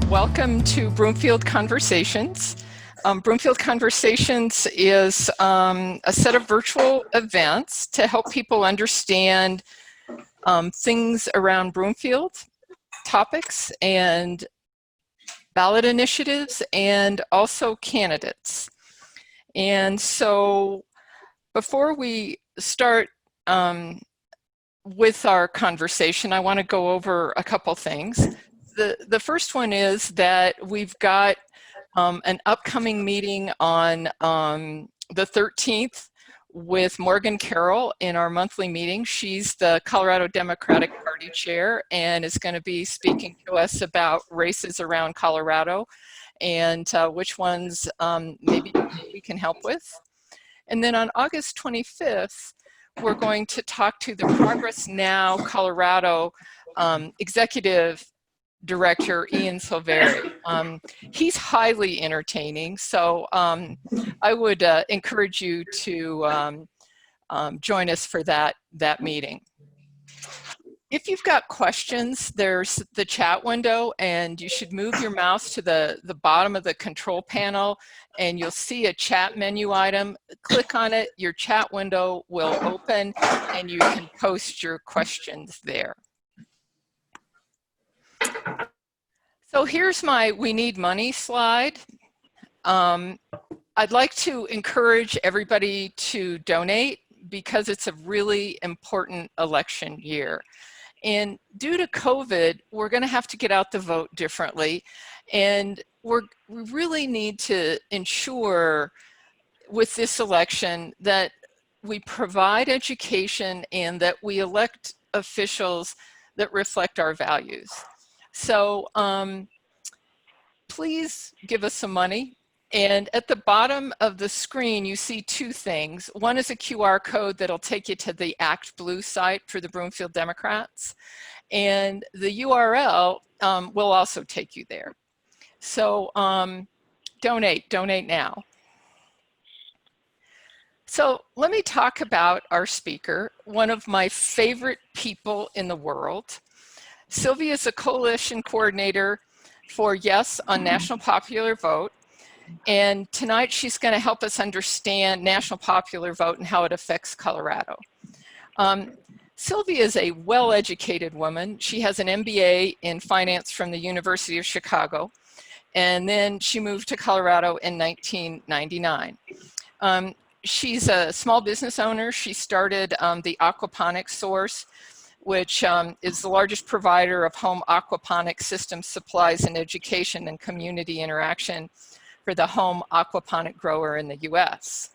Welcome to Broomfield Conversations. Broomfield Conversations is a set of virtual events to help people understand things around Broomfield, topics and ballot initiatives, and also candidates. And so before we start with our conversation, I want to go over a couple things. The first one is that we've got an upcoming meeting on the 13th with Morgan Carroll in our monthly meeting. She's the Colorado Democratic Party chair and is going to be speaking to us about races around Colorado and which ones maybe we can help with. And then on August 25th, we're going to talk to the Progress Now Colorado executive director, Ian Silveri. He's highly entertaining, so I would encourage you to join us for that meeting. If you've got questions, there's the chat window, and you should move your mouse to the bottom of the control panel, and you'll see a chat menu item. Click on it, your chat window will open, and you can post your questions there. So here's my "we need money" slide. I'd like to encourage everybody to donate because it's a really important election year. And due to COVID, we're going to have to get out the vote differently. And we really need to ensure with this election that we provide education and that we elect officials that reflect our values. So please give us some money. And at the bottom of the screen, you see two things. One is a QR code that'll take you to the Act Blue site for the Broomfield Democrats. And the URL will also take you there. So donate now. So let me talk about our speaker, one of my favorite people in the world. Sylvia is a coalition coordinator for Yes on National Popular Vote. And tonight she's going to help us understand National Popular Vote and how it affects Colorado. Sylvia is a well-educated woman. She has an MBA in finance from the University of Chicago. And then she moved to Colorado in 1999. She's a small business owner. She started the Aquaponics Source, which is the largest provider of home aquaponics systems, supplies, and education and community interaction for the home aquaponic grower in the US.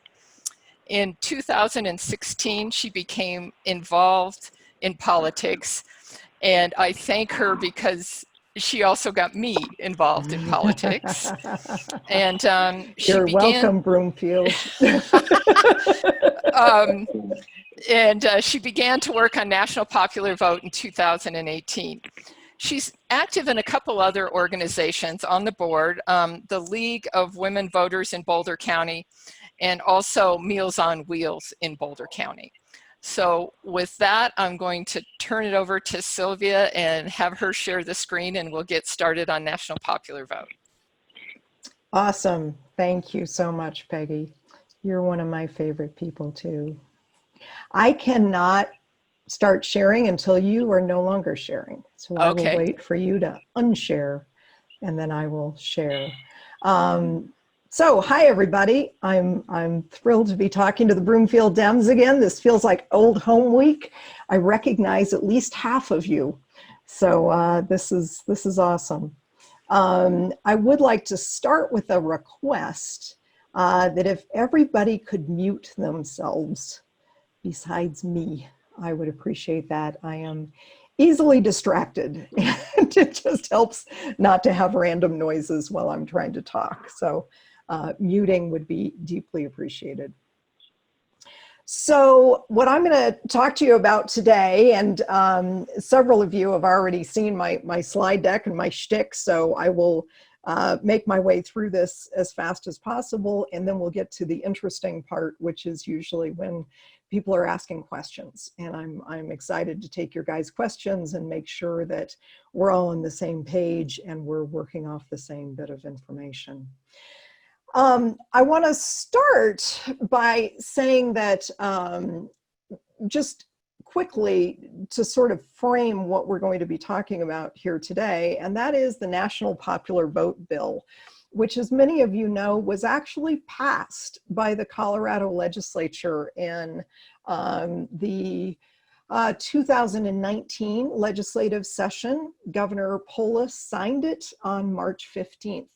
In 2016, she became involved in politics, and I thank her because she also got me involved in politics. And You're welcome, Broomfield. She began to work on National Popular Vote in 2018. She's active in a couple other organizations on the board, the League of Women Voters in Boulder County, and also Meals on Wheels in Boulder County. So with that, I'm going to turn it over to Sylvia and have her share the screen, and we'll get started on National Popular Vote. Awesome. Thank you so much, Peggy. You're one of my favorite people too. I cannot start sharing until you are no longer sharing. So I will wait for you to unshare and then I will share. So hi everybody. I'm thrilled to be talking to the Broomfield Dems again. This feels like old home week. I recognize at least half of you. So this is awesome. I would like to start with a request that if everybody could mute themselves besides me, I would appreciate that. I am easily distracted and it just helps not to have random noises while I'm trying to talk. So muting would be deeply appreciated. So what I'm going to talk to you about today, and several of you have already seen my slide deck and my shtick, so I will make my way through this as fast as possible, and then we'll get to the interesting part, which is usually when people are asking questions. And I'm excited to take your guys' questions and make sure that we're all on the same page and we're working off the same bit of information. I want to start by saying that just quickly to sort of frame what we're going to be talking about here today, and that is the National Popular Vote Bill, which, as many of you know, was actually passed by the Colorado legislature in the 2019 legislative session. Governor Polis signed it on March 15th.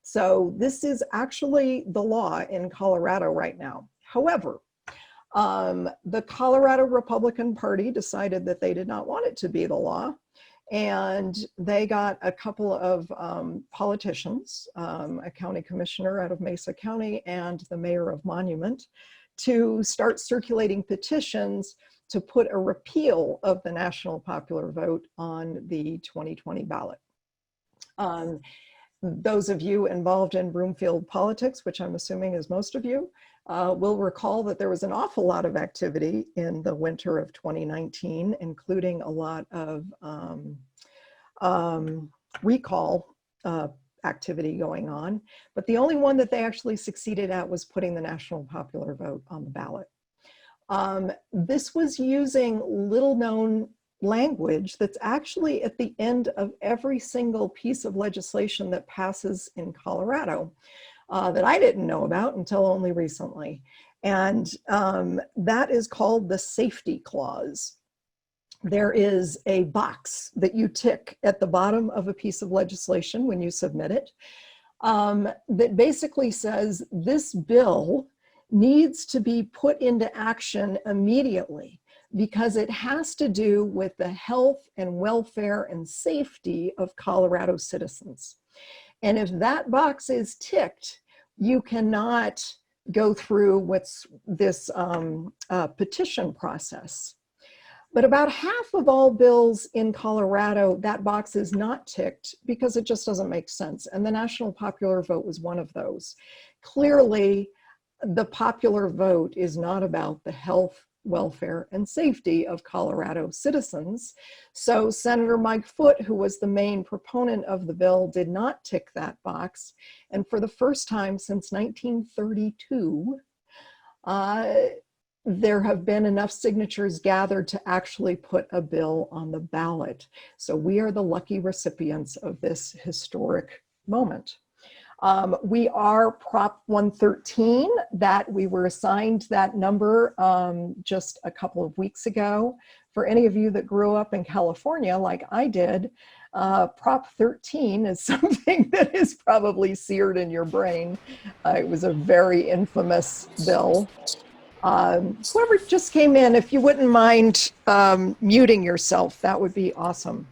So this is actually the law in Colorado right now. However, the Colorado Republican Party decided that they did not want it to be the law, and they got a couple of politicians, a county commissioner out of Mesa County and the mayor of Monument, to start circulating petitions to put a repeal of the national popular vote on the 2020 ballot. Those of you involved in Broomfield politics, which I'm assuming is most of you, will recall that there was an awful lot of activity in the winter of 2019, including a lot of recall activity going on. But the only one that they actually succeeded at was putting the national popular vote on the ballot. This was using little known language that's actually at the end of every single piece of legislation that passes in Colorado that I didn't know about until only recently. And that is called the safety clause. There is a box that you tick at the bottom of a piece of legislation when you submit it that basically says this bill needs to be put into action immediately, because it has to do with the health and welfare and safety of Colorado citizens. And if that box is ticked, you cannot go through what's this petition process. But about half of all bills in Colorado, that box is not ticked because it just doesn't make sense. And the national popular vote was one of those. Clearly, the popular vote is not about the health, welfare, and safety of Colorado citizens. So Senator Mike Foote, who was the main proponent of the bill, did not tick that box. And for the first time since 1932, there have been enough signatures gathered to actually put a bill on the ballot. So we are the lucky recipients of this historic moment. We are Prop 113, that we were assigned that number just a couple of weeks ago. For any of you that grew up in California like I did, Prop 13 is something that is probably seared in your brain. It was a very infamous bill. Whoever just came in, if you wouldn't mind muting yourself, that would be awesome.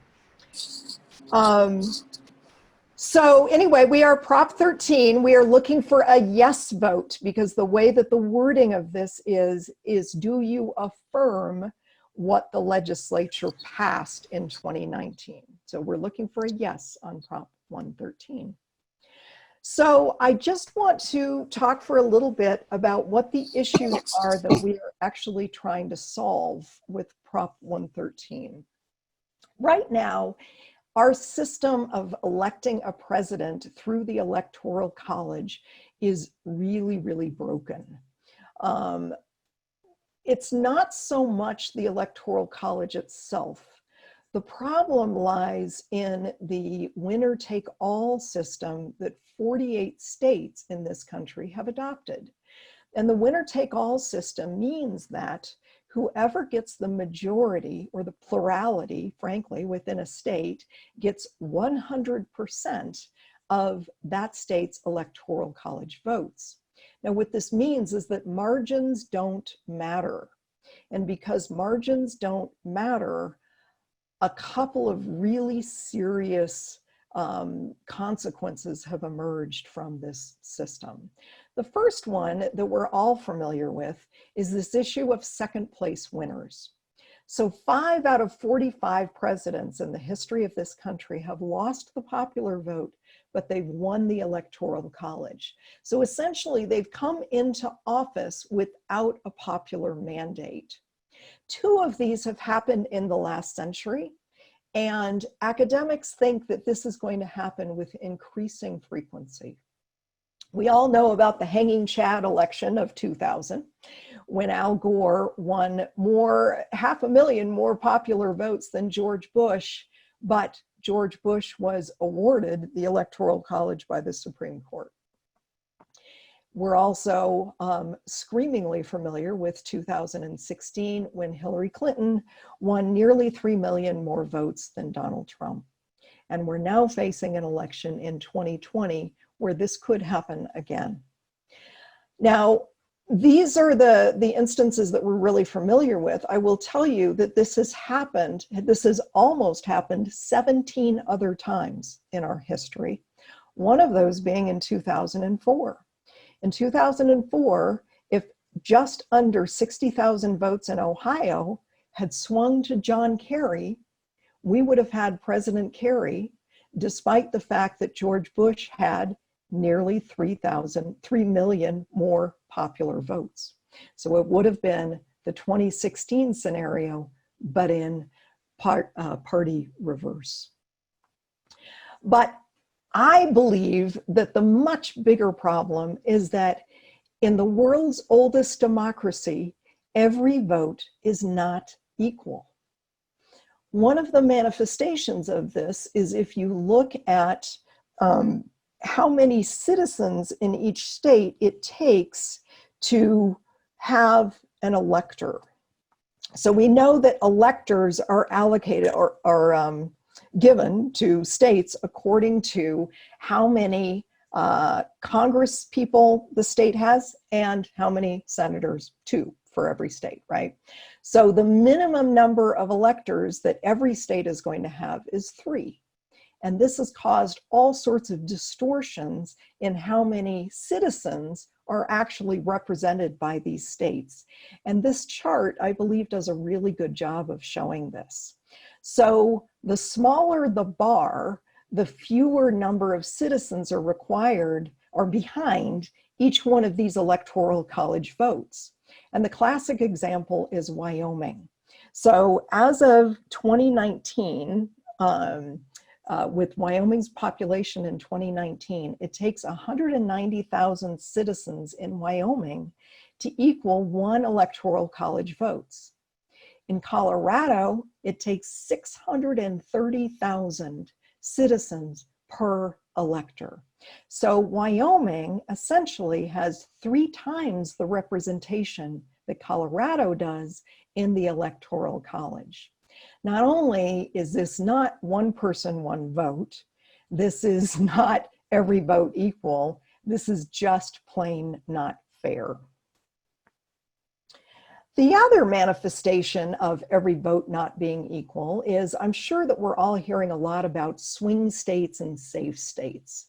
So anyway, we are Prop 13. We are looking for a yes vote, because the way that the wording of this is do you affirm what the legislature passed in 2019? So we're looking for a yes on Prop 113. So I just want to talk for a little bit about what the issues are that we are actually trying to solve with Prop 113. Right now, our system of electing a president through the Electoral College is really, really broken. It's not so much the Electoral College itself. The problem lies in the winner-take-all system that 48 states in this country have adopted. And the winner-take-all system means that whoever gets the majority or the plurality, frankly, within a state gets 100% of that state's electoral college votes. Now, what this means is that margins don't matter. And because margins don't matter, a couple of really serious consequences have emerged from this system. The first one that we're all familiar with is this issue of second place winners. So 5 out of 45 presidents in the history of this country have lost the popular vote but they've won the Electoral College. So essentially, they've come into office without a popular mandate. Two of these have happened in the last century, and academics think that this is going to happen with increasing frequency. We all know about the hanging Chad election of 2000, when Al Gore won 500,000 more popular votes than George Bush, but George Bush was awarded the Electoral College by the Supreme Court. We're also screamingly familiar with 2016, when Hillary Clinton won nearly 3 million more votes than Donald Trump. And we're now facing an election in 2020 where this could happen again. Now, these are the instances that we're really familiar with. I will tell you that this has almost happened 17 other times in our history, one of those being in 2004. In 2004, if just under 60,000 votes in Ohio had swung to John Kerry, we would have had President Kerry, despite the fact that George Bush had nearly 3 million more popular votes. So it would have been the 2016 scenario, but in party reverse. But I believe that the much bigger problem is that in the world's oldest democracy, every vote is not equal. One of the manifestations of this is if you look at how many citizens in each state it takes to have an elector. So we know that electors are allocated or are given to states according to how many Congress people the state has and how many senators, 2 for every state, right? So the minimum number of electors that every state is going to have is 3. And this has caused all sorts of distortions in how many citizens are actually represented by these states. And this chart, I believe, does a really good job of showing this. So the smaller the bar, the fewer number of citizens are required or behind each one of these Electoral College votes. And the classic example is Wyoming. So as of 2019, with Wyoming's population in 2019, it takes 190,000 citizens in Wyoming to equal 1 Electoral College votes. In Colorado, it takes 630,000 citizens per elector. So Wyoming essentially has 3 times the representation that Colorado does in the Electoral College. Not only is this not 1 person, 1 vote, this is not every vote equal, this is just plain not fair. The other manifestation of every vote not being equal is, I'm sure that we're all hearing a lot about swing states and safe states.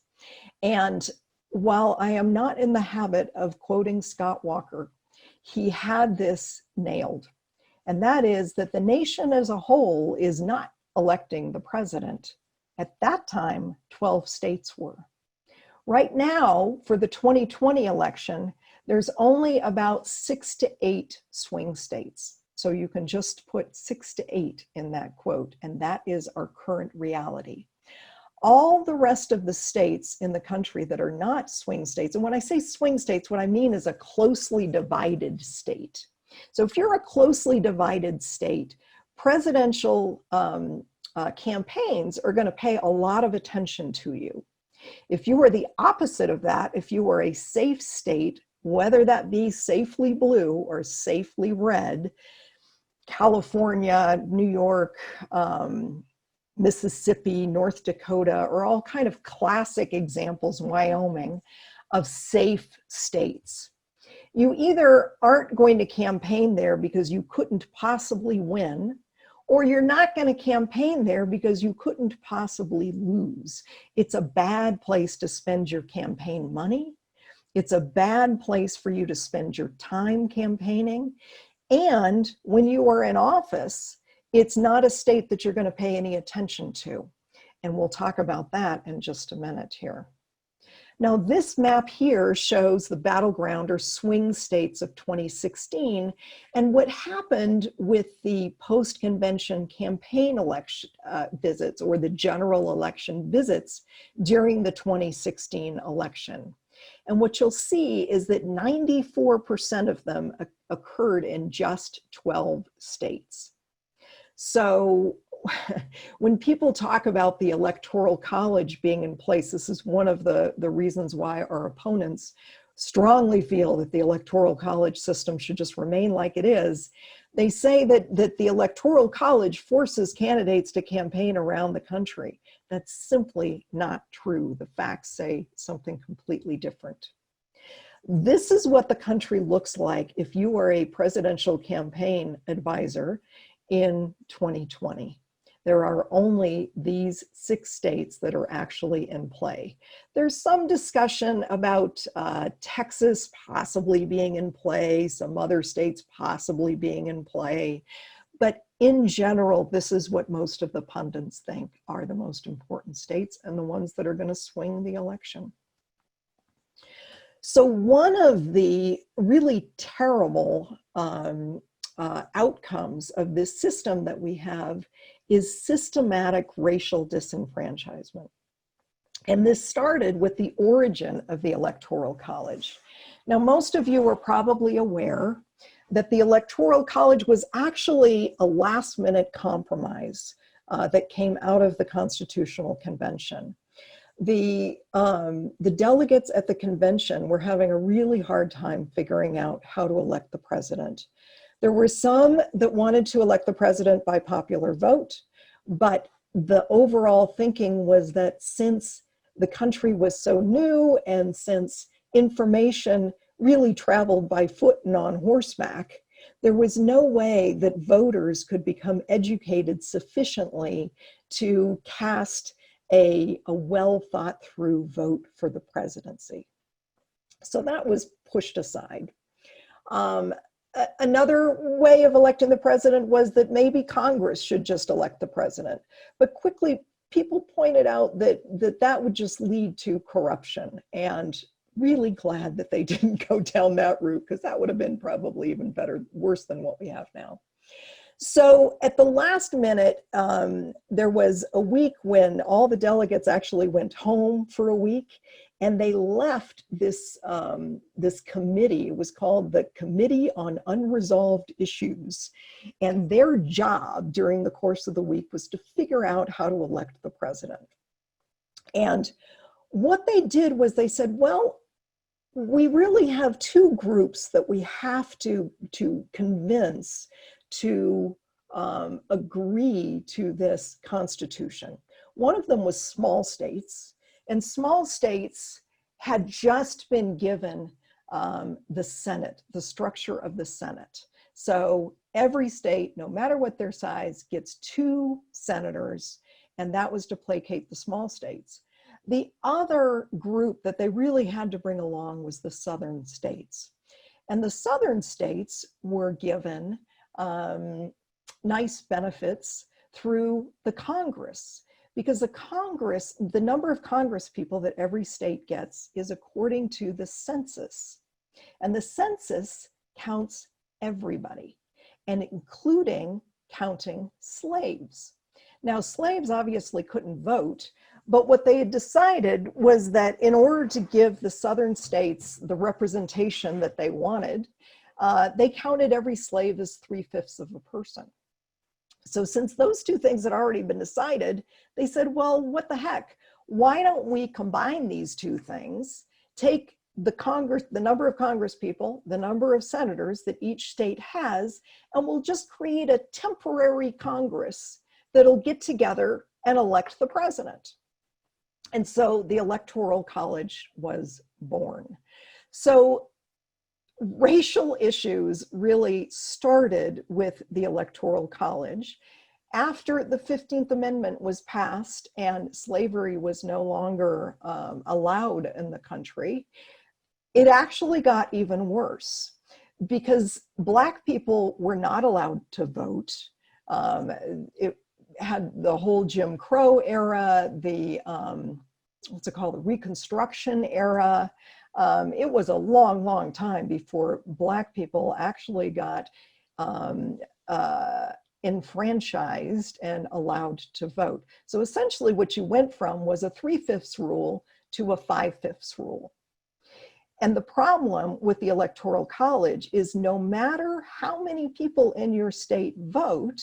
And while I am not in the habit of quoting Scott Walker, he had this nailed. And that is that the nation as a whole is not electing the president. At that time, 12 states were. Right now, for the 2020 election, there's only about 6 to 8 swing states. So you can just put 6 to 8 in that quote, and that is our current reality. All the rest of the states in the country that are not swing states, and when I say swing states, what I mean is a closely divided state. So if you're a closely divided state, presidential campaigns are going to pay a lot of attention to you. If you are the opposite of that, if you are a safe state, whether that be safely blue or safely red, California, New York, Mississippi, North Dakota are all kind of classic examples, Wyoming, of safe states. You either aren't going to campaign there because you couldn't possibly win, or you're not going to campaign there because you couldn't possibly lose. It's a bad place to spend your campaign money. It's a bad place for you to spend your time campaigning. And when you are in office, it's not a state that you're going to pay any attention to. And we'll talk about that in just a minute here. Now, this map here shows the battleground or swing states of 2016 and what happened with the post-convention campaign election visits, or the general election visits during the 2016 election. And what you'll see is that 94% of them occurred in just 12 states. So when people talk about the Electoral College being in place, this is one of the reasons why our opponents strongly feel that the Electoral College system should just remain like it is. They say that the Electoral College forces candidates to campaign around the country. That's simply not true. The facts say something completely different. This is what the country looks like if you are a presidential campaign advisor in 2020. There are only these 6 states that are actually in play. There's some discussion about Texas possibly being in play, some other states possibly being in play. But in general, this is what most of the pundits think are the most important states and the ones that are going to swing the election. So one of the really terrible outcomes of this system that we have is systematic racial disenfranchisement. And this started with the origin of the Electoral College. Now, most of you are probably aware that the Electoral College was actually a last-minute compromise that came out of the Constitutional Convention. The delegates at the convention were having a really hard time figuring out how to elect the president. There were some that wanted to elect the president by popular vote, but the overall thinking was that since the country was so new and since information really traveled by foot and on horseback, there was no way that voters could become educated sufficiently to cast a well thought through vote for the presidency. So that was pushed aside. Another way of electing the president was that maybe Congress should just elect the president. But quickly, people pointed out that that would just lead to corruption, and really glad that they didn't go down that route, because that would have been probably even worse than what we have now. So at the last minute, there was a week when all the delegates actually went home for a week, and they left this, this committee. It was called the Committee on Unresolved Issues. And their job during the course of the week was to figure out how to elect the president. And what they did was they said, well, we really have 2 groups that we have to convince to agree to this Constitution. One of them was small states, and small states had just been given the Senate, the structure of the Senate. So every state, no matter what their size, gets 2 senators, and that was to placate the small states. The other group that they really had to bring along was the southern states. And the southern states were given nice benefits through the Congress, because the number of Congress people that every state gets is according to the census. And the census counts everybody, and including counting slaves. Now, slaves obviously couldn't vote, but what they had decided was that in order to give the southern states the representation that they wanted, they counted every slave as 3/5 of a person. So since those 2 things had already been decided, they said, well, what the heck? Why don't we combine these 2 things, take the number of Congress people, the number of senators that each state has, and we'll just create a temporary Congress that'll get together and elect the president. And so the Electoral College was born. So racial issues really started with the Electoral College. After the 15th Amendment was passed and slavery was no longer allowed in the country, it actually got even worse, because Black people were not allowed to vote. had the whole Jim Crow era, the, what's it called, the Reconstruction era. It was a long, long time before Black people actually got enfranchised and allowed to vote. So essentially what you went from was a 3/5 rule to a 5/5 rule. And the problem with the Electoral College is no matter how many people in your state vote,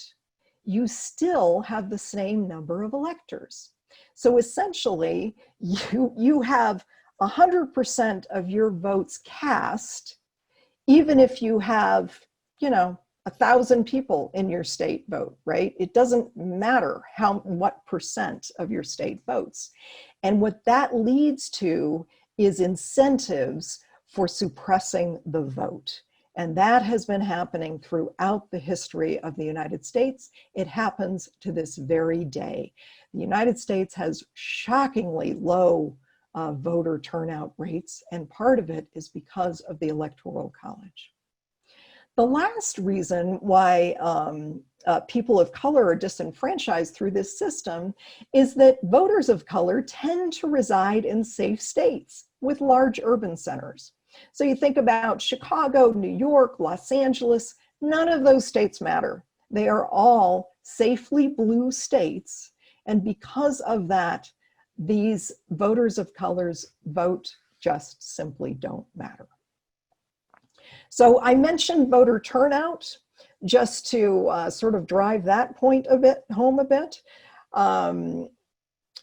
you still have the same number of electors. So essentially, you have 100% of your votes cast, even if you have, 1,000 people in your state vote, right? It doesn't matter what percent of your state votes. And what that leads to is incentives for suppressing the vote. And that has been happening throughout the history of the United States. It happens to this very day. The United States has shockingly low voter turnout rates, and part of it is because of the Electoral College. The last reason why people of color are disenfranchised through this system is that voters of color tend to reside in safe states with large urban centers. So you think about Chicago, New York, Los Angeles, none of those states matter. They are all safely blue states. And because of that, these voters of color's vote just simply don't matter. So I mentioned voter turnout just to sort of drive that point home a bit.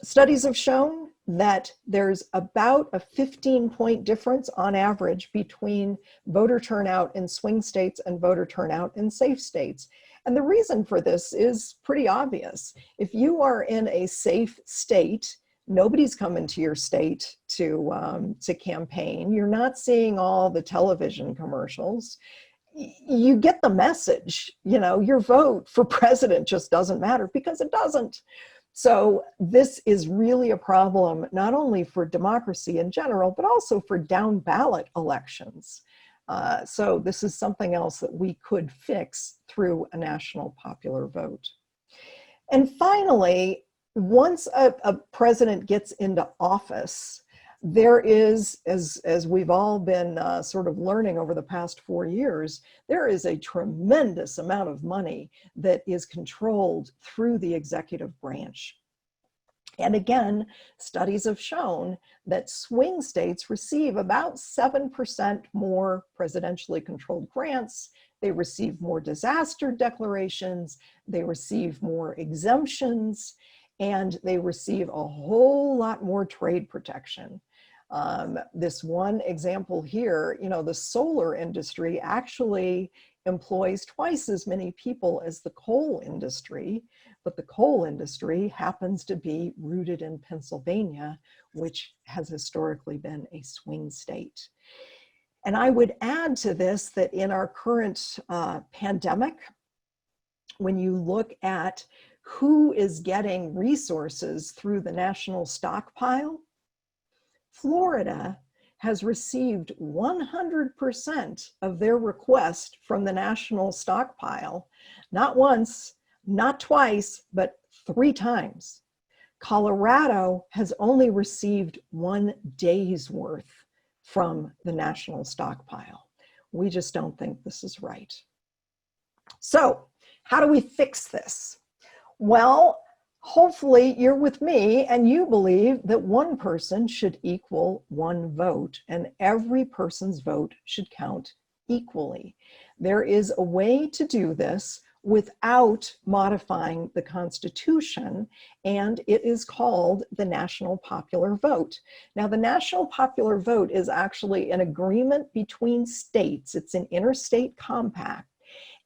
Studies have shown that there's about a 15-point difference on average between voter turnout in swing states and voter turnout in safe states. And the reason for this is pretty obvious. If you are in a safe state, nobody's coming to your state to campaign. You're not seeing all the television commercials. You get the message, your vote for president just doesn't matter, because it doesn't. So this is really a problem, not only for democracy in general, but also for down ballot elections. So this is something else that we could fix through a national popular vote. And finally, once a president gets into office, there is, as we've all been sort of learning over the past 4 years, there is a tremendous amount of money that is controlled through the executive branch. And again, studies have shown that swing states receive about 7% more presidentially controlled grants. They receive more disaster declarations. They receive more exemptions. And they receive a whole lot more trade protection. This one example here, the solar industry actually employs twice as many people as the coal industry, but the coal industry happens to be rooted in Pennsylvania, which has historically been a swing state. And I would add to this that in our current pandemic, when you look at who is getting resources through the national stockpile, Florida has received 100% of their request from the national stockpile, not once, not twice, but 3 times. Colorado has only received 1 day's worth from the national stockpile. We just don't think this is right. So, how do we fix this? Well, hopefully you're with me and you believe that 1 person should equal 1 vote, and every person's vote should count equally. There is a way to do this without modifying the Constitution, and it is called the National Popular Vote. Now, the National Popular Vote is actually an agreement between states. It's an interstate compact.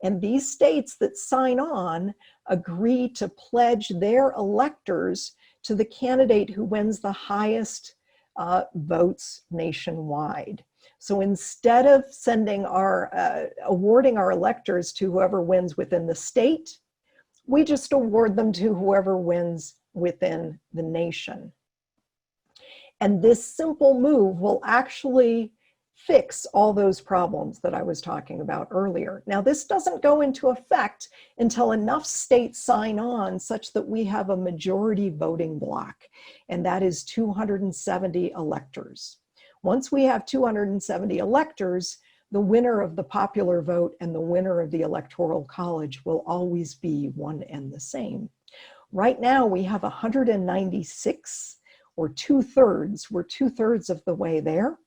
And these states that sign on agree to pledge their electors to the candidate who wins the highest votes nationwide. So instead of sending awarding our electors to whoever wins within the state, we just award them to whoever wins within the nation. And this simple move will actually fix all those problems that I was talking about earlier. Now, this doesn't go into effect until enough states sign on such that we have a majority voting block, and that is 270 electors. Once we have 270 electors, the winner of the popular vote and the winner of the Electoral College will always be one and the same. Right now, we have 196, or 2/3. We're 2/3 of the way there.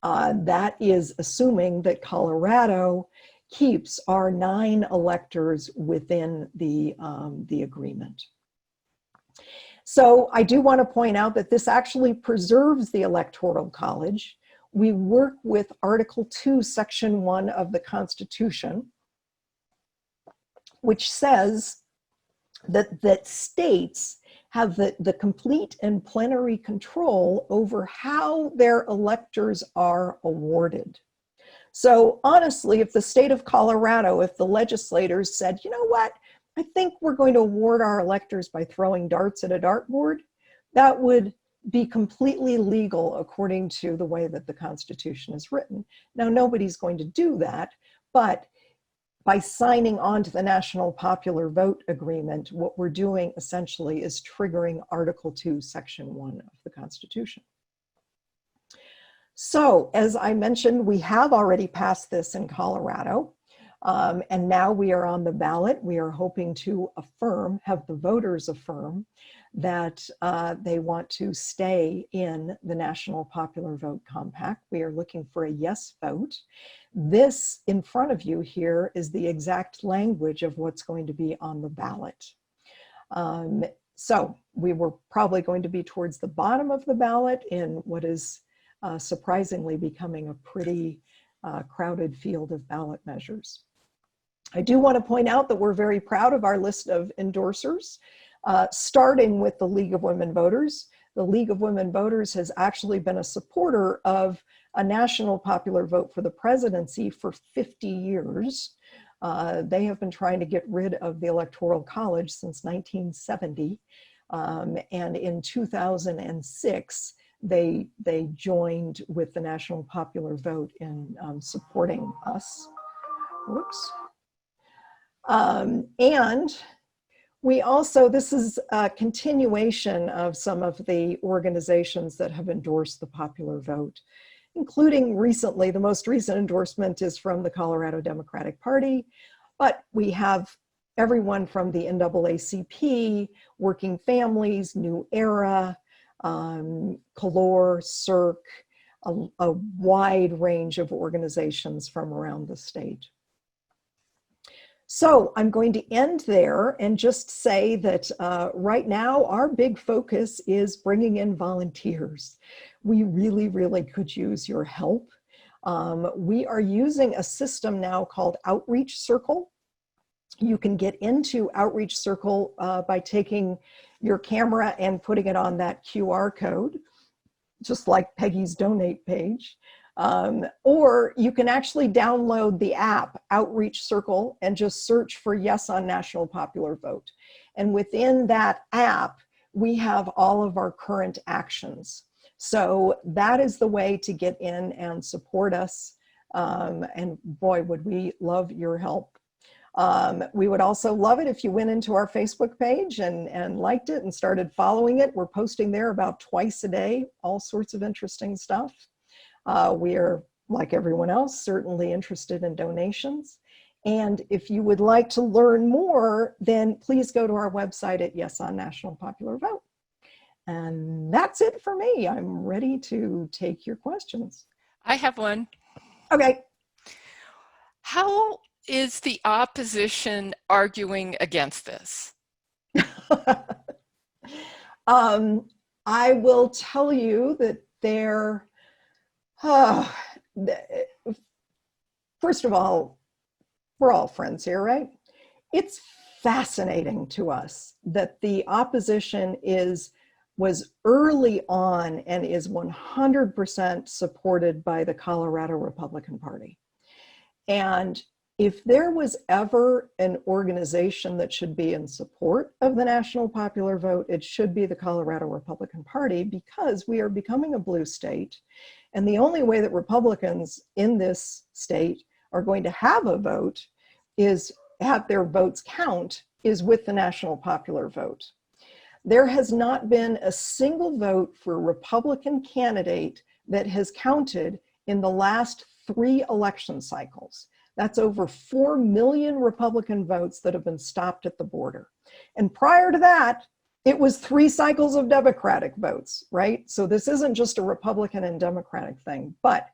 That is assuming that Colorado keeps our 9 electors within the agreement. So I do want to point out that this actually preserves the Electoral College. We work with Article 2, Section 1 of the Constitution, which says that states have the complete and plenary control over how their electors are awarded. So honestly, if the state of Colorado, if the legislators said, you know what, I think we're going to award our electors by throwing darts at a dartboard, that would be completely legal according to the way that the Constitution is written. Now, nobody's going to do that, but by signing on to the National Popular Vote Agreement, what we're doing essentially is triggering Article 2, Section 1 of the Constitution. So, as I mentioned, we have already passed this in Colorado, and now we are on the ballot. We are hoping to affirm, have the voters affirm that they want to stay in the National Popular Vote Compact. We are looking for a yes vote. This in front of you here is the exact language of what's going to be on the ballot. So we were probably going to be towards the bottom of the ballot in what is surprisingly becoming a pretty crowded field of ballot measures. I do want to point out that we're very proud of our list of endorsers, starting with the League of Women Voters. The League of Women Voters has actually been a supporter of a national popular vote for the presidency for 50 years. They have been trying to get rid of the Electoral College since 1970. And in 2006, they joined with the National Popular Vote in supporting us. Whoops. And we also, this is a continuation of some of the organizations that have endorsed the popular vote, including recently, the most recent endorsement is from the Colorado Democratic Party, but we have everyone from the NAACP, Working Families, New Era, Calor, CIRC, a wide range of organizations from around the state. So I'm going to end there and just say that right now our big focus is bringing in volunteers. We really, really could use your help. We are using a system now called Outreach Circle. You can get into Outreach Circle by taking your camera and putting it on that QR code, just like Peggy's donate page. Or you can actually download the app Outreach Circle and just search for Yes on National Popular Vote. And within that app, we have all of our current actions. So that is the way to get in and support us. And boy, would we love your help. We would also love it if you went into our Facebook page and liked it and started following it. We're posting there about twice a day, all sorts of interesting stuff. We are, like everyone else, certainly interested in donations. And if you would like to learn more, then please go to our website at Yes on National Popular Vote. And that's it for me. I'm ready to take your questions. I have one. Okay. How is the opposition arguing against this? I will tell you that they're, first of all, we're all friends here, right? It's fascinating to us that the opposition was early on and is 100% supported by the Colorado Republican Party. And If there was ever an organization that should be in support of the national popular vote, it should be the Colorado Republican Party, because we are becoming a blue state. And the only way that Republicans in this state are going to have a vote is have their votes count is with the national popular vote. There has not been a single vote for a Republican candidate that has counted in the last 3 election cycles. That's over 4 million Republican votes that have been stopped at the border. And prior to that, it was 3 cycles of Democratic votes, right? So this isn't just a Republican and Democratic thing, but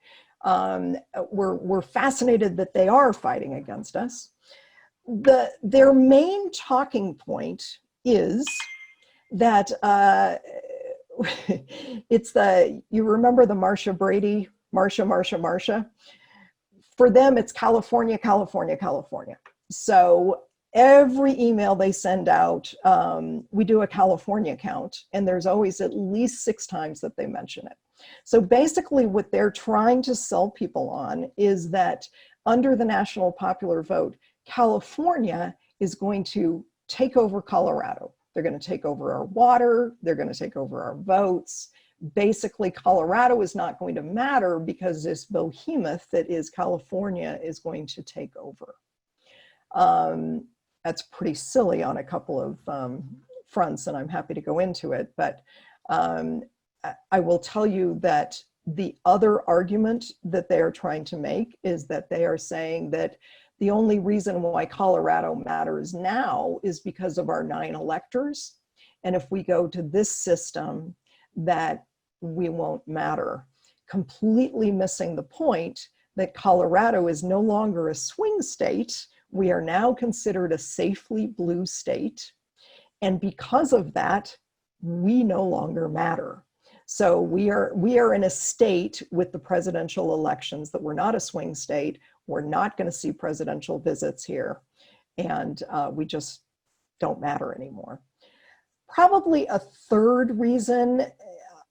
we're fascinated that they are fighting against us. Their main talking point is that you remember the Marsha Brady, Marsha. For them, it's California, California, California. So every email they send out, we do a California count, and there's always at least 6 times that they mention it. So basically what they're trying to sell people on is that under the national popular vote, California is going to take over Colorado. They're going to take over our water. They're going to take over our votes. Basically, Colorado is not going to matter because this behemoth that is California is going to take over. That's pretty silly on a couple of fronts, and I'm happy to go into it. But I will tell you that the other argument that they are trying to make is that they are saying that the only reason why Colorado matters now is because of our 9 electors. And if we go to this system, that we won't matter. Completely missing the point that Colorado is no longer a swing state. We are now considered a safely blue state. And because of that, we no longer matter. So we are in a state with the presidential elections that we're not a swing state. We're not going to see presidential visits here. And we just don't matter anymore. Probably a third reason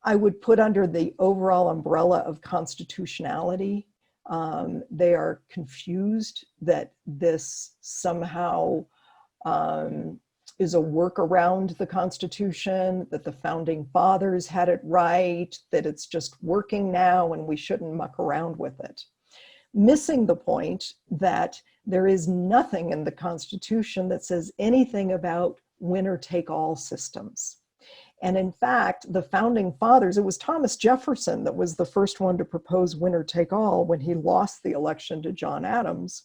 I would put under the overall umbrella of constitutionality. They are confused that this somehow is a workaround the Constitution, that the founding fathers had it right, that it's just working now and we shouldn't muck around with it. Missing the point that there is nothing in the Constitution that says anything about winner-take-all systems. And in fact, the founding fathers, it was Thomas Jefferson that was the first one to propose winner-take-all when he lost the election to John Adams.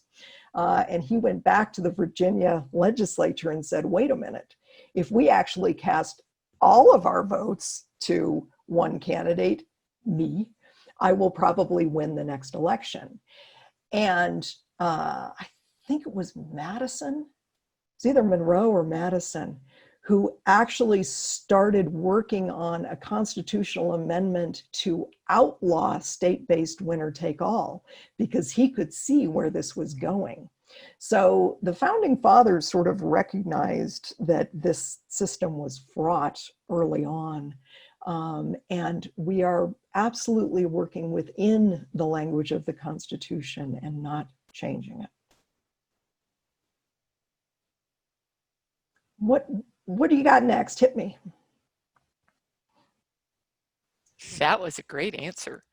And he went back to the Virginia legislature and said, wait a minute, if we actually cast all of our votes to one candidate, me, I will probably win the next election. And I think it was Madison, it's either Monroe or Madison, who actually started working on a constitutional amendment to outlaw state-based winner-take-all because he could see where this was going. So the founding fathers sort of recognized that this system was fraught early on. And we are absolutely working within the language of the Constitution and not changing it. What do you got next? Hit me. That was a great answer.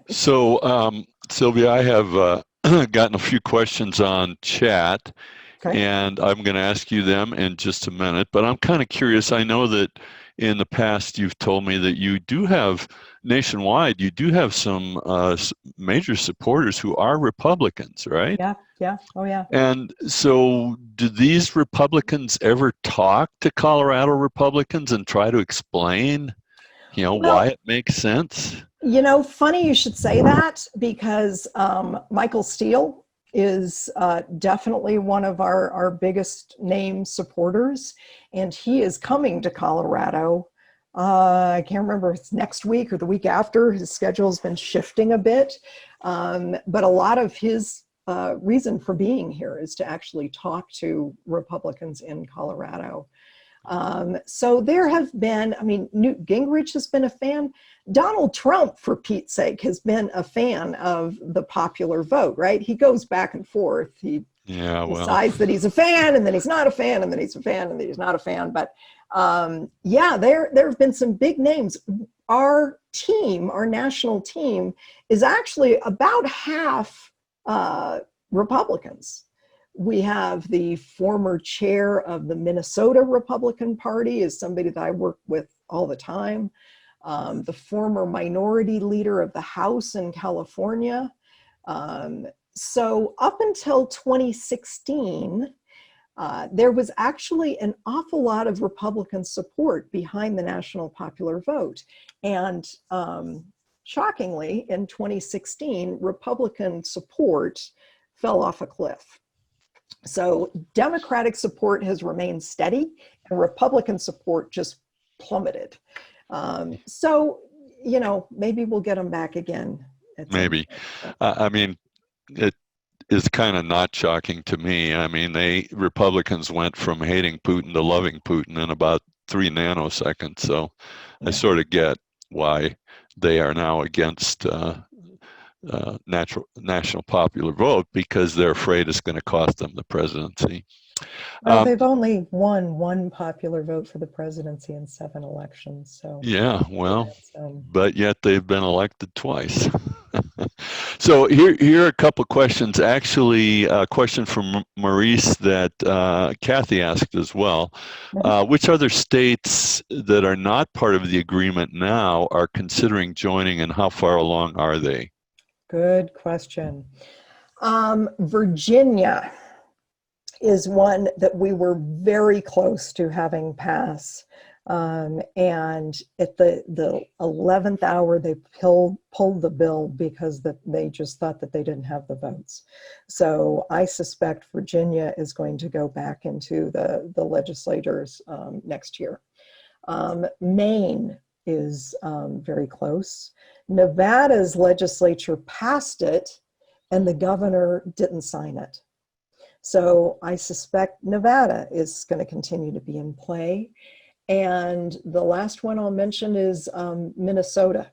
So, Sylvia, I have gotten a few questions on chat, okay, and I'm going to ask you them in just a minute, but I'm kind of curious. I know that in the past you've told me that you do have, nationwide, you do have some major supporters who are Republicans, right? Yeah, oh yeah. And so do these Republicans ever talk to Colorado Republicans and try to explain, why it makes sense? Funny you should say that, because Michael Steele is definitely one of our biggest name supporters, and he is coming to Colorado. I can't remember if it's next week or the week after. His schedule's been shifting a bit, but a lot of his reason for being here is to actually talk to Republicans in Colorado. So there have been, I mean, Newt Gingrich has been a fan. Donald Trump, for Pete's sake, has been a fan of the popular vote, right? He goes back and forth. He decides that he's a fan, and then he's not a fan, and then he's a fan, and then he's not a fan. But yeah, there have been some big names. Our team, our national team, is actually about half Republicans. We have the former chair of the Minnesota Republican Party is somebody that I work with all the time. The former minority leader of the House in California. So up until 2016, there was actually an awful lot of Republican support behind the national popular vote. And shockingly, in 2016, Republican support fell off a cliff. So Democratic support has remained steady and Republican support just plummeted. So, you know, maybe we'll get them back again. Maybe. I mean, it is kind of not shocking to me. I mean, Republicans went from hating Putin to loving Putin in about 3 nanoseconds. So I sort of get why they are now against national popular vote, because they're afraid it's going to cost them the presidency. Well, they've only won 1 popular vote for the presidency in 7 elections. So yeah, well, but yet they've been elected twice. So here are a couple of questions. Actually, a question from Maurice that Kathy asked as well. Which other states that are not part of the agreement now are considering joining, and how far along are they? Good question. Virginia is one that we were very close to having pass. And at the 11th hour, they pulled the bill because they just thought that they didn't have the votes. So I suspect Virginia is going to go back into the legislatures next year. Maine is very close. Nevada's legislature passed it, and the governor didn't sign it. So I suspect Nevada is going to continue to be in play. And the last one I'll mention is Minnesota.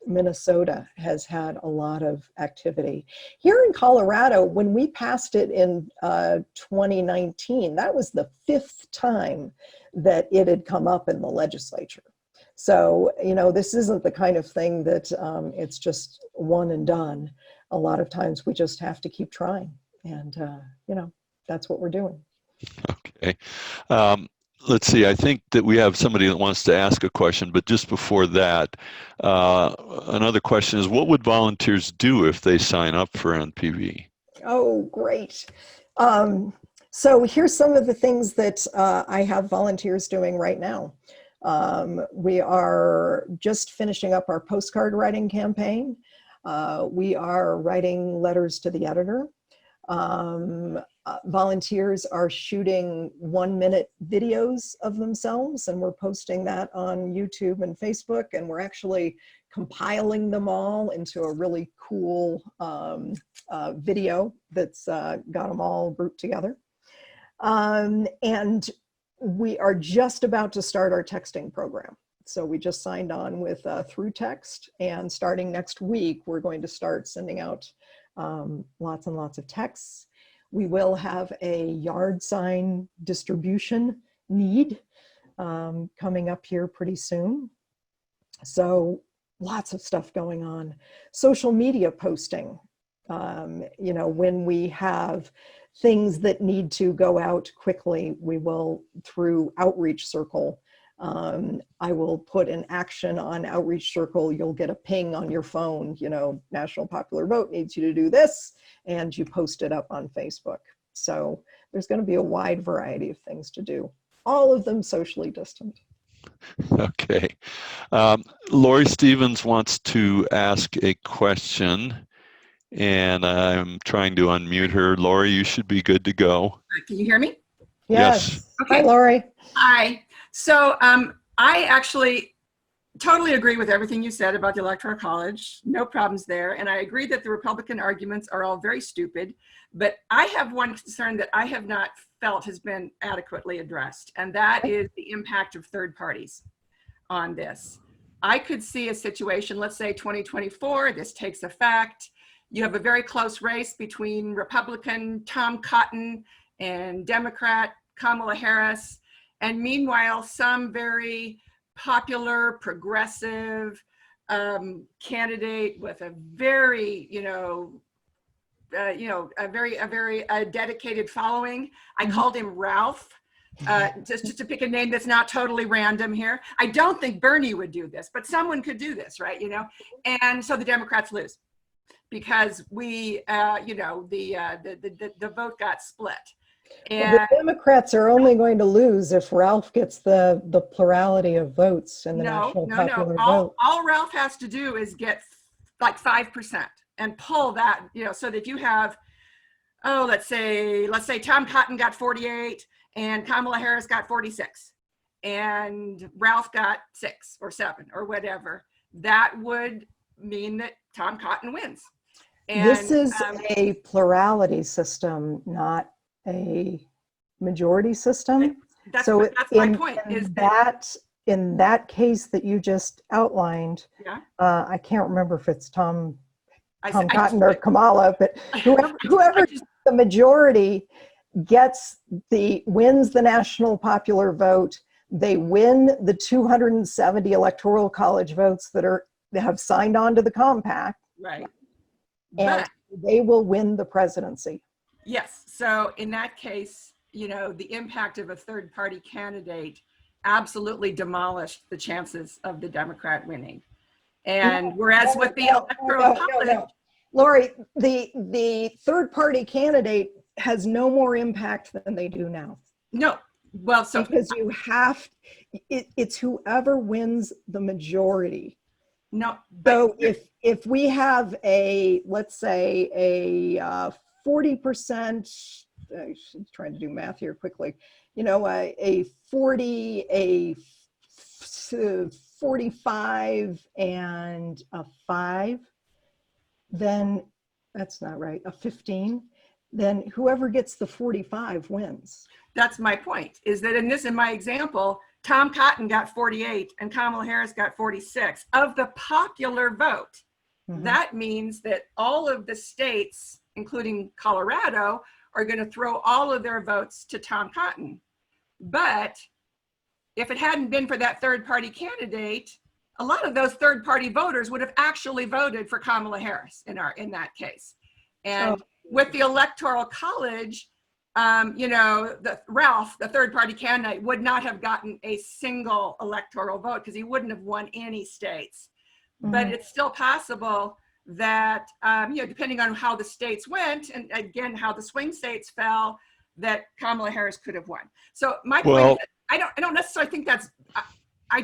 Minnesota has had a lot of activity. Here in Colorado, when we passed it in 2019, that was the 5th time that it had come up in the legislature. So, you know, this isn't the kind of thing that it's just one and done. A lot of times we just have to keep trying. And, you know, that's what we're doing. Okay. Let's see, I think that we have somebody that wants to ask a question, but just before that, another question is, what would volunteers do if they sign up for NPV? Oh, great. So here's some of the things that I have volunteers doing right now. We are just finishing up our postcard writing campaign. We are writing letters to the editor. Volunteers are shooting 1-minute videos of themselves, and we're posting that on YouTube and Facebook, and we're actually compiling them all into a really cool video that's got them all grouped together. And we are just about to start our texting program. So we just signed on with Through Text, and starting next week, we're going to start sending out lots and lots of texts. We will have a yard sign distribution need coming up here pretty soon. So lots of stuff going on. Social media posting. You know, when we have things that need to go out quickly, we will, through Outreach Circle, I will put an action on Outreach Circle. You'll get a ping on your phone, you know, National Popular Vote needs you to do this, and you post it up on Facebook. So there's going to be a wide variety of things to do, all of them socially distant. Okay. Lori Stevens wants to ask a question, and I'm trying to unmute her. Lori, you should be good to go. Can you hear me? Yes. Okay. Hi, Lori. Hi. So I actually totally agree with everything you said about the Electoral College. No problems there. And I agree that the Republican arguments are all very stupid. But I have one concern that I have not felt has been adequately addressed, and that is the impact of third parties on this. I could see a situation, let's say 2024, this takes effect. You have a very close race between Republican Tom Cotton and Democrat Kamala Harris. And meanwhile, some very popular, progressive candidate with a very, a very dedicated following. I called him Ralph, just to pick a name that's not totally random here. I don't think Bernie would do this, but someone could do this, right? And so the Democrats lose because the vote got split. And the Democrats are only going to lose if Ralph gets the plurality of votes in the national popular vote. All Ralph has to do is get like 5% and pull that, so that you have, let's say Tom Cotton got 48 and Kamala Harris got 46 and Ralph got 6 or 7 or whatever. That would mean that Tom Cotton wins. And this is a plurality system, not a majority system. That's my point. In that case that you just outlined, yeah. I can't remember if it's Tom Cotton or Kamala, but whoever the majority wins the national popular vote. They win the 270 electoral college votes that have signed on to the compact. Right. And they will win the presidency. Yes. So in that case, the impact of a third party candidate absolutely demolished the chances of the Democrat winning. And whereas with the electoral college, Lori, the third party candidate has no more impact than they do now. No. Well, so because it's whoever wins the majority. No. So if we have let's say a 40%, I'm trying to do math here quickly, a 40, a 45 and a 5, then that's not right, a 15, then whoever gets the 45 wins. That's my point, is that in my example, Tom Cotton got 48 and Kamala Harris got 46 of the popular vote. Mm-hmm. That means that all of the states, including Colorado, are going to throw all of their votes to Tom Cotton. But if it hadn't been for that third party candidate, a lot of those third party voters would have actually voted for Kamala Harris in that case. And with the electoral college, Ralph, the third party candidate, would not have gotten a single electoral vote because he wouldn't have won any states. Mm-hmm. But it's still possible that, depending on how the states went, and again, how the swing states fell, that Kamala Harris could have won. So my point is that I don't necessarily think that's, I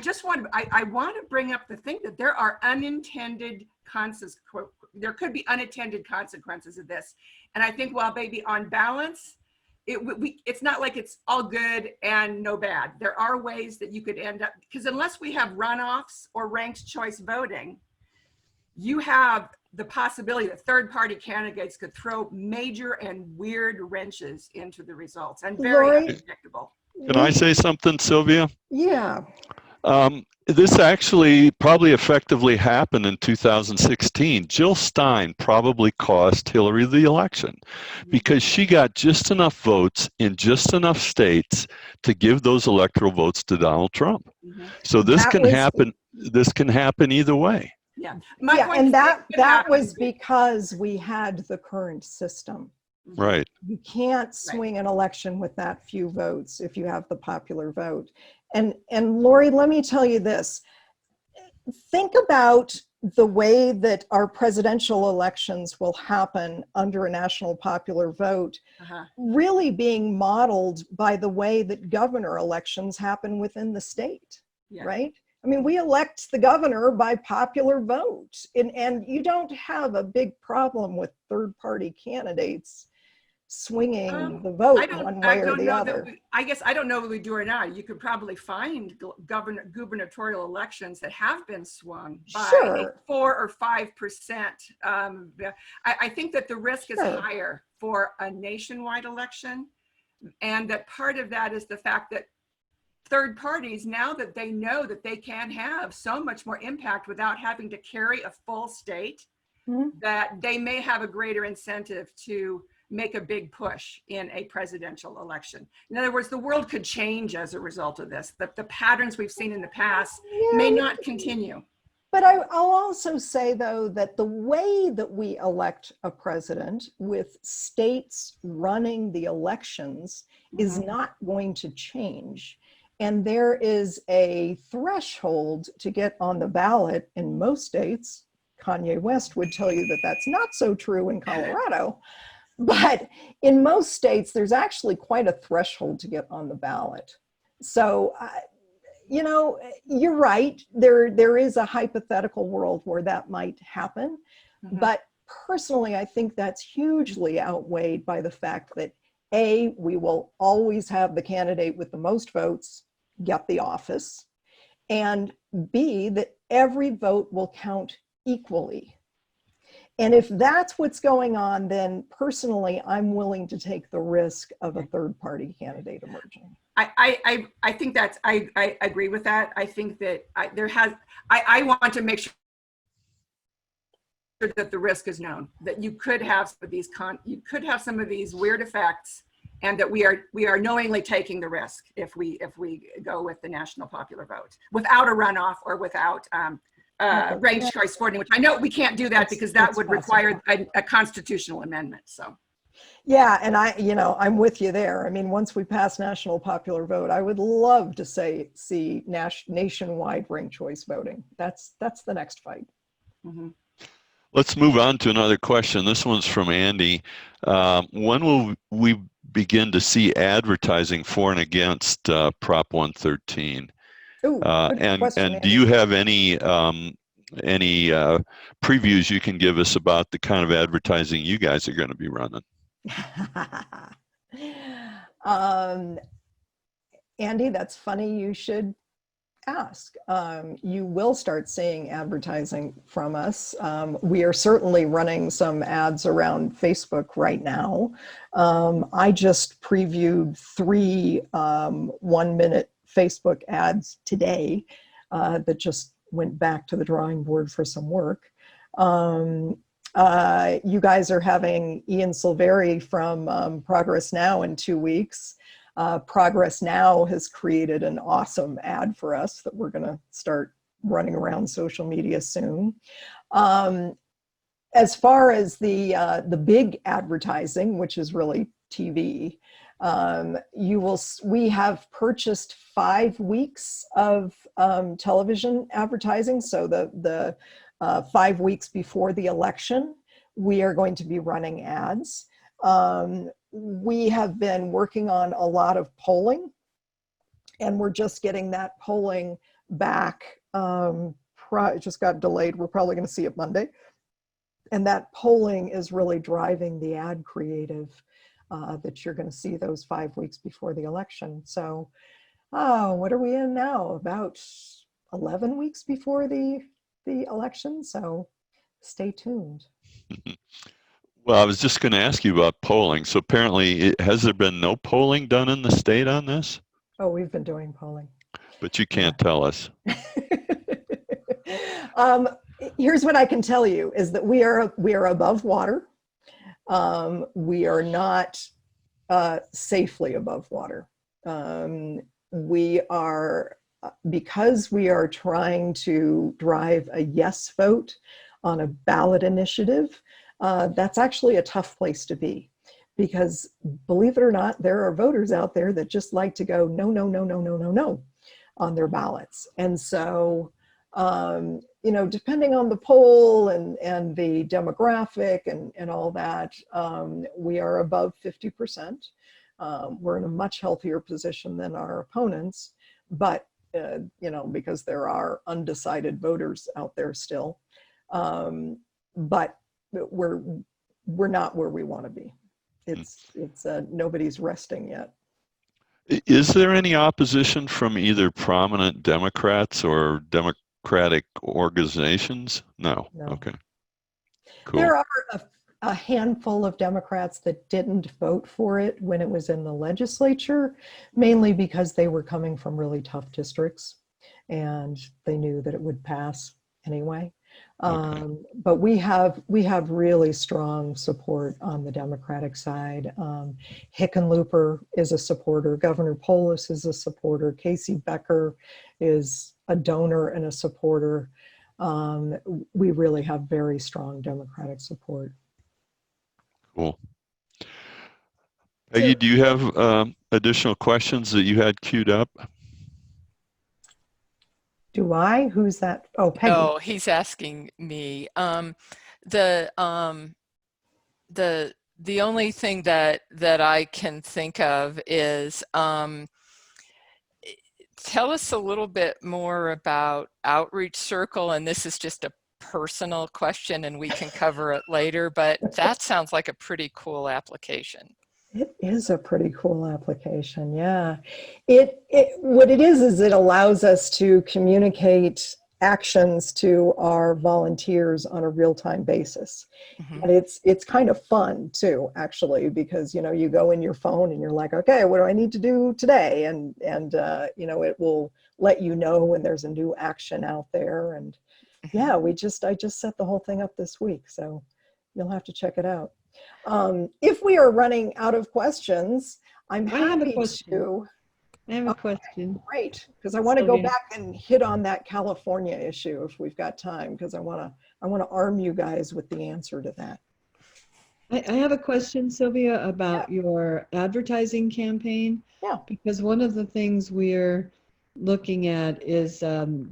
want to bring up the thing that there are unintended consequences. There could be unintended consequences of this. And I think while maybe on balance, it's not like it's all good and no bad. There are ways that you could end up, because unless we have runoffs or ranked choice voting, you have the possibility that third party candidates could throw major and weird wrenches into the results and very unpredictable. Can I say something, Sylvia? Yeah. This actually probably effectively happened in 2016. Jill Stein probably cost Hillary the election because she got just enough votes in just enough states to give those electoral votes to Donald Trump. Mm-hmm. So this can happen. This can happen either way. Yeah. And that was because we had the current system. Right. You can't swing an election with that few votes if you have the popular vote. And Lori, let me tell you this. Think about the way that our presidential elections will happen under a national popular vote, really being modeled by the way that governor elections happen within the state, right? I mean, we elect the governor by popular vote, and you don't have a big problem with third-party candidates swinging the vote one way or the other. I guess I don't know if we do or not. You could probably find gubernatorial elections that have been swung by 4 or 5%. I think that the risk is higher for a nationwide election And that part of that is the fact that third parties, now that they know that they can have so much more impact without having to carry a full state, that they may have a greater incentive to make a big push in a presidential election. In other words, the world could change as a result of this. The patterns we've seen in the past may not continue. But I'll also say, though, that the way that we elect a president with states running the elections is not going to change. And there is a threshold to get on the ballot in most states. Kanye West would tell you that that's not so true in Colorado. But in most states, there's actually quite a threshold to get on the ballot. So, you know, you're right. There is a hypothetical world where that might happen. But personally, I think that's hugely outweighed by the fact that A, we will always have the candidate with the most votes get the office, and B, that every vote will count equally. And if that's what's going on, then personally, I'm willing to take the risk of a third party candidate emerging. I think that's, I agree with that. I think that I want to make sure that the risk is known, that you could have some of these weird effects, and that we are knowingly taking the risk if we go with the national popular vote without a runoff or without ranked choice voting, which I know we can't do that because that would require a constitutional amendment. So. Yeah, and I'm with you there. I mean, once we pass national popular vote, I would love to see nationwide ranked choice voting. That's the next fight. Let's move on to another question. This one's from Andy. When will we begin to see advertising for and against Prop 113? Ooh, and do you have any previews you can give us about the kind of advertising you guys are going to be running? Andy, that's funny you should ask. You will start seeing advertising from us. We are certainly running some ads around Facebook right now. I just previewed 3 1-minute Facebook ads today that just went back to the drawing board for some work. You guys are having Ian Silveri from Progress Now in 2 weeks. Progress Now has created an awesome ad for us that we're going to start running around social media soon. As far as the big advertising, which is really TV, we have purchased 5 weeks of television advertising. So the 5 weeks before the election, we are going to be running ads. We have been working on a lot of polling, and we're just getting that polling back. It just got delayed. We're probably going to see it Monday. And that polling is really driving the ad creative that you're going to see those 5 weeks before the election. So, what are we in now? About 11 weeks before the election. So stay tuned. Well, I was just going to ask you about polling. So apparently, has there been no polling done in the state on this? Oh, we've been doing polling. But you can't tell us. Here's what I can tell you is that we are above water. We are not safely above water. We are, because we are trying to drive a yes vote on a ballot initiative, that's actually a tough place to be, because believe it or not, there are voters out there that just like to go no, no, no, no, no, no, no on their ballots. And so, depending on the poll and the demographic and all that, we are above 50%. We're in a much healthier position than our opponents, but, because there are undecided voters out there still. But we're not where we want to be. It's nobody's resting yet. Is there any opposition from either prominent Democrats or Democratic organizations? No. Okay. Cool. There are a handful of Democrats that didn't vote for it when it was in the legislature, mainly because they were coming from really tough districts and they knew that it would pass anyway. Okay. But we have really strong support on the Democratic side. Hickenlooper is a supporter. Governor Polis is a supporter. Casey Becker is a donor and a supporter. We really have very strong Democratic support. Cool. Peggy, do you have additional questions that you had queued up? Do I? Who's that? Oh, Peggy. Oh, he's asking me. The only thing that I can think of is tell us a little bit more about Outreach Circle, and this is just a personal question and we can cover it later, but that sounds like a pretty cool application. It is a pretty cool application, yeah. What it is it allows us to communicate actions to our volunteers on a real-time basis. Mm-hmm. And it's kind of fun too, actually, because you go in your phone and you're like, okay, what do I need to do today? And it will let you know when there's a new action out there. And yeah, I just set the whole thing up this week, so you'll have to check it out. If we are running out of questions, I'm happy to. I have a question. Great, because I want to go back and hit on that California issue if we've got time, because I want to arm you guys with the answer to that. I have a question, Sylvia, about your advertising campaign. Yeah. Because one of the things we're looking at is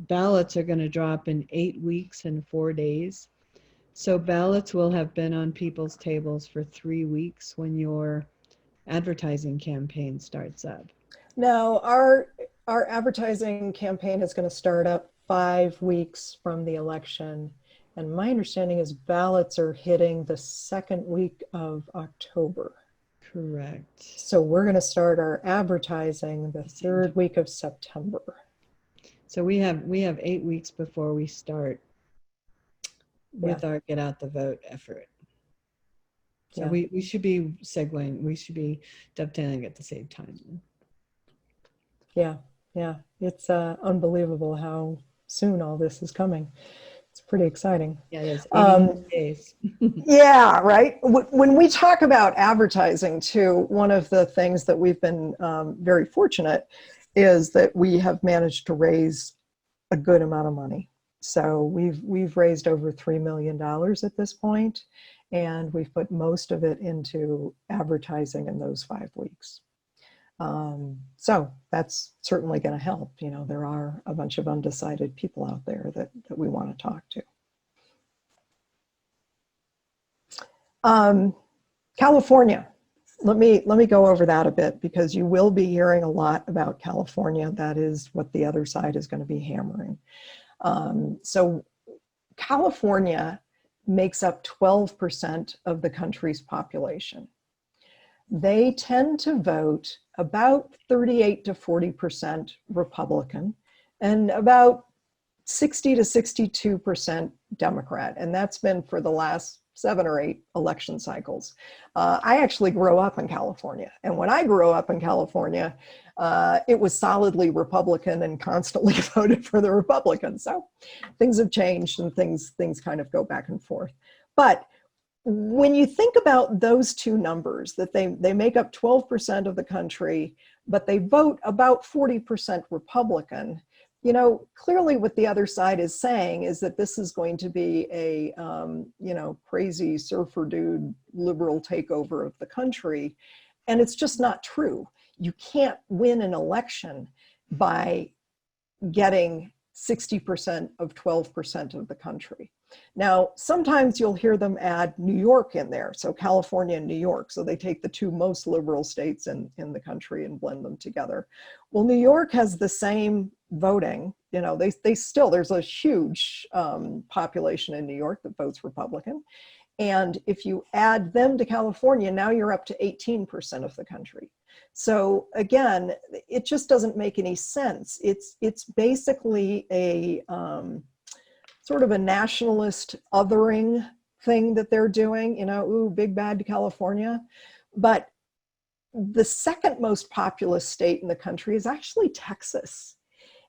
ballots are going to drop in 8 weeks and 4 days. So ballots will have been on people's tables for 3 weeks when your advertising campaign starts up. No, our advertising campaign is going to start up 5 weeks from the election. And my understanding is ballots are hitting the second week of October. Correct. So we're going to start our advertising the third week of September. So we have 8 weeks before we start with our Get Out the Vote effort. So we should be segueing, we should be dovetailing at the same time. Yeah. It's unbelievable how soon all this is coming. It's pretty exciting. Yeah, it is. 81 days. Yeah, right. When we talk about advertising too, one of the things that we've been very fortunate is that we have managed to raise a good amount of money. So we've raised over $3 million at this point, and we've put most of it into advertising in those 5 weeks. So that's certainly going to help. There are a bunch of undecided people out there that we want to talk to. California. Let me go over that a bit, because you will be hearing a lot about California. That is what the other side is going to be hammering. So California makes up 12% of the country's population. They tend to vote about 38 to 40% Republican and about 60 to 62% Democrat. And that's been for the last 7 or 8 election cycles. I actually grew up in California. And when I grew up in California, it was solidly Republican and constantly voted for the Republicans. So things have changed and things kind of go back and forth. But when you think about those two numbers, that they make up 12% of the country, but they vote about 40% Republican, clearly what the other side is saying is that this is going to be a, crazy surfer dude liberal takeover of the country. And it's just not true. You can't win an election by getting 60% of 12% of the country. Now, sometimes you'll hear them add New York in there. So California and New York. So they take the 2 most liberal states in the country and blend them together. Well, New York has the same voting. They still, there's a huge population in New York that votes Republican. And if you add them to California, now you're up to 18% of the country. So again, it just doesn't make any sense. It's basically a sort of a nationalist othering thing that they're doing, ooh, big bad California. But the second most populous state in the country is actually Texas.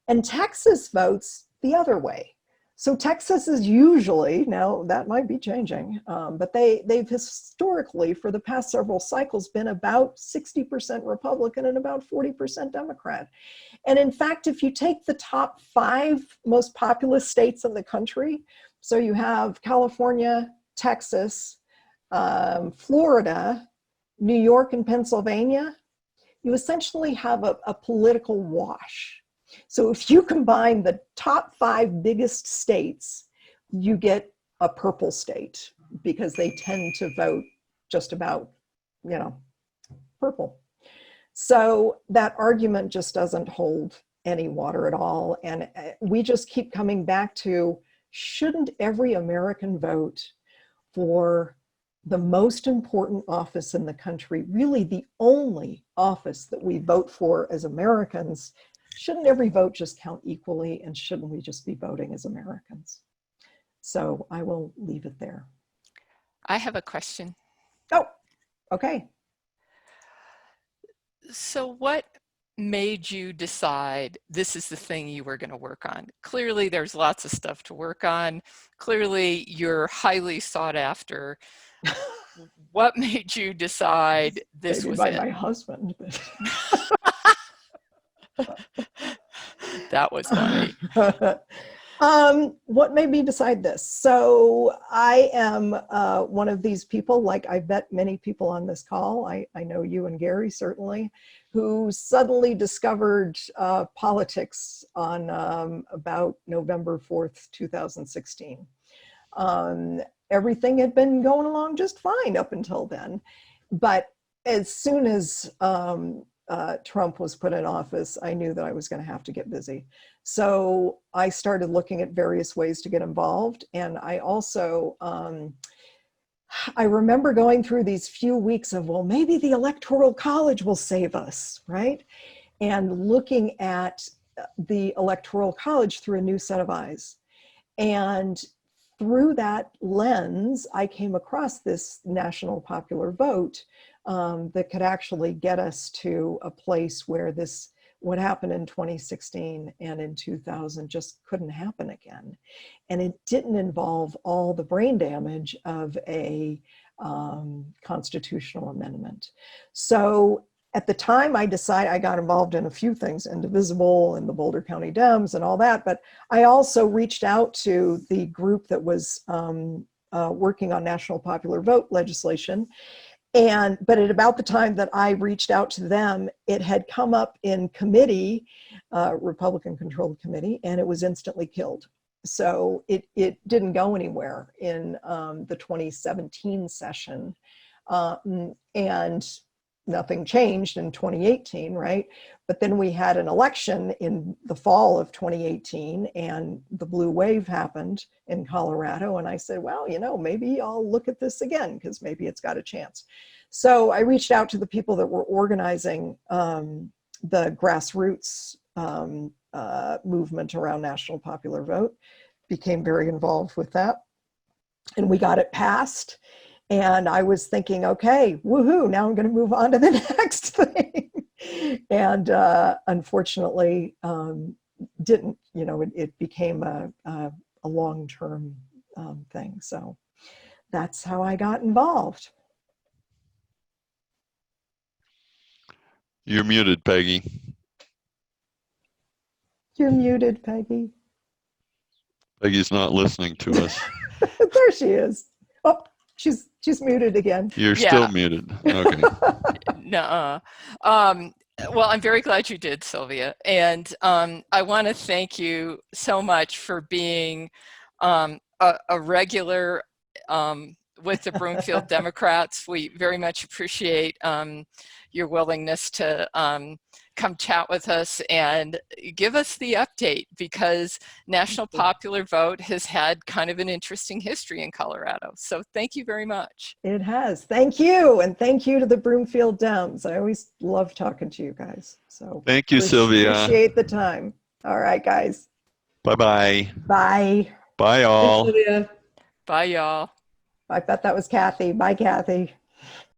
And Texas votes the other way. So Texas is usually, now that might be changing, but they've historically, for the past several cycles, been about 60% Republican and about 40% Democrat. And in fact, if you take the top 5 most populous states in the country, so you have California, Texas, Florida, New York, and Pennsylvania, you essentially have a political wash. So if you combine the top 5 biggest states, you get a purple state because they tend to vote just about, purple. So that argument just doesn't hold any water at all. And we just keep coming back to, shouldn't every American vote for the most important office in the country, really the only office that we vote for as Americans? Shouldn't every vote just count equally, and shouldn't we just be voting as Americans? So I will leave it there. I have a question. Oh, okay. So what made you decide this is the thing you were going to work on? Clearly, there's lots of stuff to work on. Clearly, you're highly sought after. What made you decide this Maybe was by it? my husband. That was funny. What made me decide this? So I am one of these people, like I bet many people on this call, I know you and Gary certainly, who suddenly discovered politics on about November 4th, 2016. Everything had been going along just fine up until then. But as soon as Trump was put in office, I knew that I was going to have to get busy. So I started looking at various ways to get involved. And I also, I remember going through these few weeks of, well, maybe the Electoral College will save us, right? And looking at the Electoral College through a new set of eyes. And through that lens, I came across this national popular vote that could actually get us to a place where what happened in 2016 and in 2000 just couldn't happen again. And it didn't involve all the brain damage of a constitutional amendment. So at the time I got involved in a few things, Indivisible and the Boulder County Dems and all that, but I also reached out to the group that was working on national popular vote legislation. But at about the time that I reached out to them, it had come up in committee, Republican-controlled committee, and it was instantly killed. So it didn't go anywhere in the 2017 session, and nothing changed in 2018, right? But then we had an election in the fall of 2018, and the blue wave happened in Colorado. And I said, well, maybe I'll look at this again, because maybe it's got a chance. So I reached out to the people that were organizing the grassroots movement around national popular vote, became very involved with that. And we got it passed. And I was thinking, okay, woohoo, now I'm going to move on to the next thing. And unfortunately, didn't, it became a long-term thing. So that's how I got involved. You're muted, Peggy. You're muted, Peggy. Peggy's not listening to us. There she is. Oh, she's muted again. You're still muted. Okay. Nuh-uh. Well, I'm very glad you did, Sylvia. And I want to thank you so much for being a regular with the Broomfield Democrats. We very much appreciate your willingness to come chat with us and give us the update, because National Popular Vote has had kind of an interesting history in Colorado. So thank you very much. It has. Thank you. And thank you to the Broomfield Dems. I always love talking to you guys. So thank you, Sylvia. Appreciate the time. All right, guys. Bye-bye. Bye. Bye, all. Thanks, Sylvia. Bye, y'all. I thought that was Kathy. Bye, Kathy.